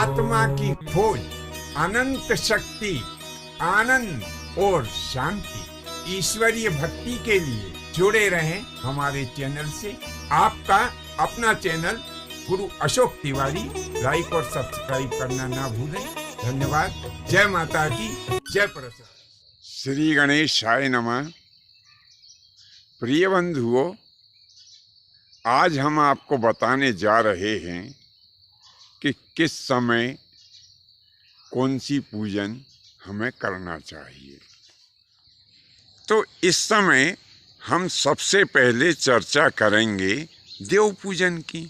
आत्मा की खोज, अनंत शक्ति, आनंद और शांति, ईश्वरीय भक्ति के लिए जुड़े रहें हमारे चैनल से। आपका अपना चैनल गुरु अशोक तिवारी, लाइक और सब्सक्राइब करना ना भूलें। धन्यवाद। जय माता की, जय प्रसाद। श्री गणेशाय नमः। प्रिय बंधुओं, आज हम आपको बताने जा रहे हैं कि किस समय कौन सी पूजन हमें करना चाहिए। तो इस समय हम सबसे पहले चर्चा करेंगे देव पूजन की,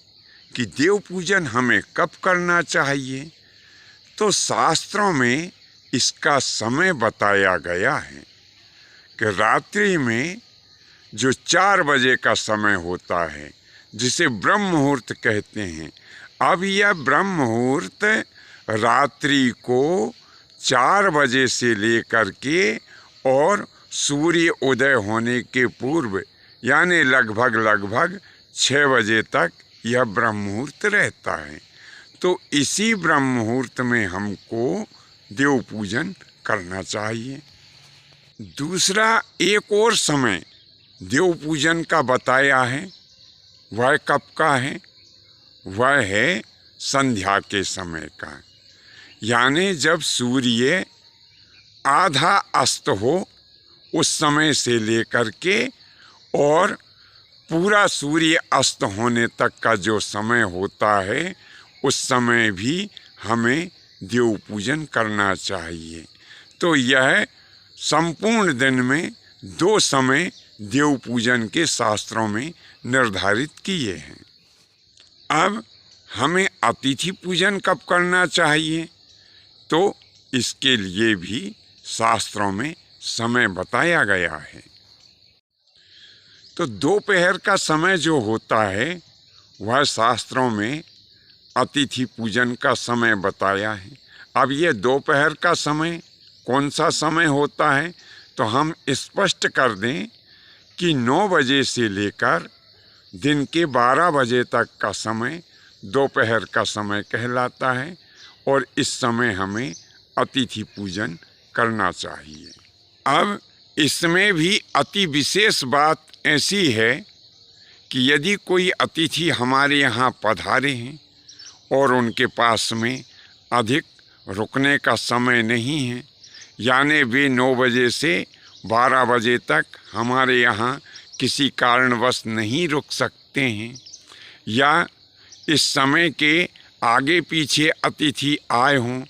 कि देव पूजन हमें कब करना चाहिए। तो शास्त्रों में इसका समय बताया गया है कि रात्रि में जो 4 बजे का समय होता है, जिसे ब्रह्म मुहूर्त कहते हैं। अब यह ब्रह्म मुहूर्त रात्रि को 4 बजे से लेकर के और सूर्य उदय होने के पूर्व यानी लगभग 6 बजे तक यह ब्रह्म मुहूर्त रहता है। तो इसी ब्रह्म मुहूर्त में हमको देव पूजन करना चाहिए। दूसरा एक और समय देव पूजन का बताया है, वह कब का है? वह है संध्या के समय का, यानी जब सूर्य आधा अस्त हो उस समय से लेकर के और पूरा सूर्य अस्त होने तक का जो समय होता है, उस समय भी हमें देव पूजन करना चाहिए। तो यह संपूर्ण दिन में 2 समय देव पूजन के शास्त्रों में निर्धारित किए हैं। अब हमें अतिथि पूजन कब करना चाहिए, तो इसके लिए भी शास्त्रों में समय बताया गया है। तो दोपहर का समय जो होता है, वह शास्त्रों में अतिथि पूजन का समय बताया है। अब ये दोपहर का समय कौन सा समय होता है, तो हम स्पष्ट कर दें कि 9 बजे से लेकर दिन के 12 बजे तक का समय दोपहर का समय कहलाता है और इस समय हमें अतिथि पूजन करना चाहिए। अब इसमें भी अति विशेष बात ऐसी है कि यदि कोई अतिथि हमारे यहाँ पधारे हैं और उनके पास में अधिक रुकने का समय नहीं है, यानी वे 9 बजे से 12 बजे तक हमारे यहाँ किसी कारणवश नहीं रुक सकते हैं, या इस समय के आगे पीछे अतिथि आए हों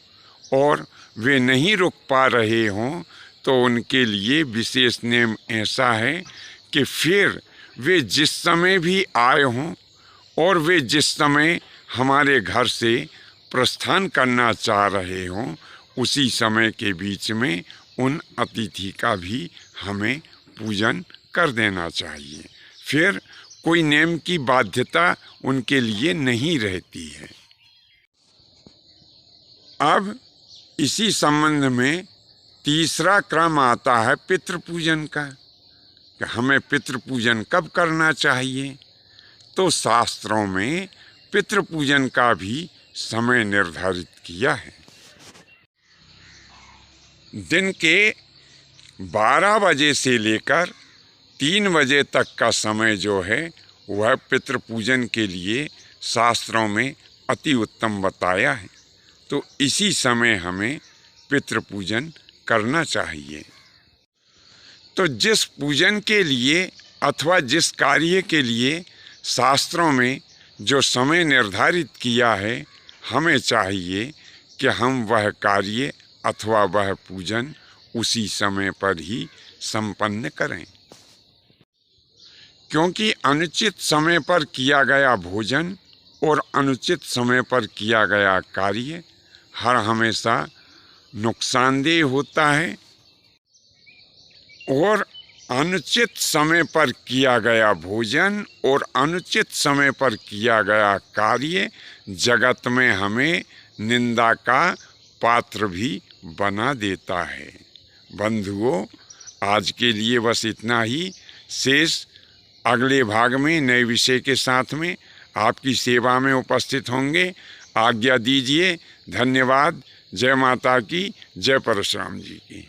और वे नहीं रुक पा रहे हों, तो उनके लिए विशेष नियम ऐसा है कि फिर वे जिस समय भी आए हों और वे जिस समय हमारे घर से प्रस्थान करना चाह रहे हों, उसी समय के बीच में उन अतिथि का भी हमें पूजन कर देना चाहिए। फिर कोई नियम की बाध्यता उनके लिए नहीं रहती है। अब इसी संबंध में तीसरा क्रम आता है पितृ पूजन का, कि हमें पितृ पूजन कब करना चाहिए। तो शास्त्रों में पितृ पूजन का भी समय निर्धारित किया है। दिन के 12 बजे से लेकर 3 बजे तक का समय जो है, वह पितृ पूजन के लिए शास्त्रों में अति उत्तम बताया है। तो इसी समय हमें पितृ पूजन करना चाहिए। तो जिस पूजन के लिए अथवा जिस कार्य के लिए शास्त्रों में जो समय निर्धारित किया है, हमें चाहिए कि हम वह कार्य अथवा वह पूजन उसी समय पर ही संपन्न करें, क्योंकि अनुचित समय पर किया गया भोजन और अनुचित समय पर किया गया कार्य हर हमेशा नुकसानदेह होता है, और अनुचित समय पर किया गया भोजन और अनुचित समय पर किया गया कार्य जगत में हमें निंदा का पात्र भी बना देता है। बंधुओं, आज के लिए बस इतना ही। शेष अगले भाग में नए विषय के साथ में आपकी सेवा में उपस्थित होंगे। आज्ञा दीजिए। धन्यवाद। जय माता की, जय परशुराम जी की।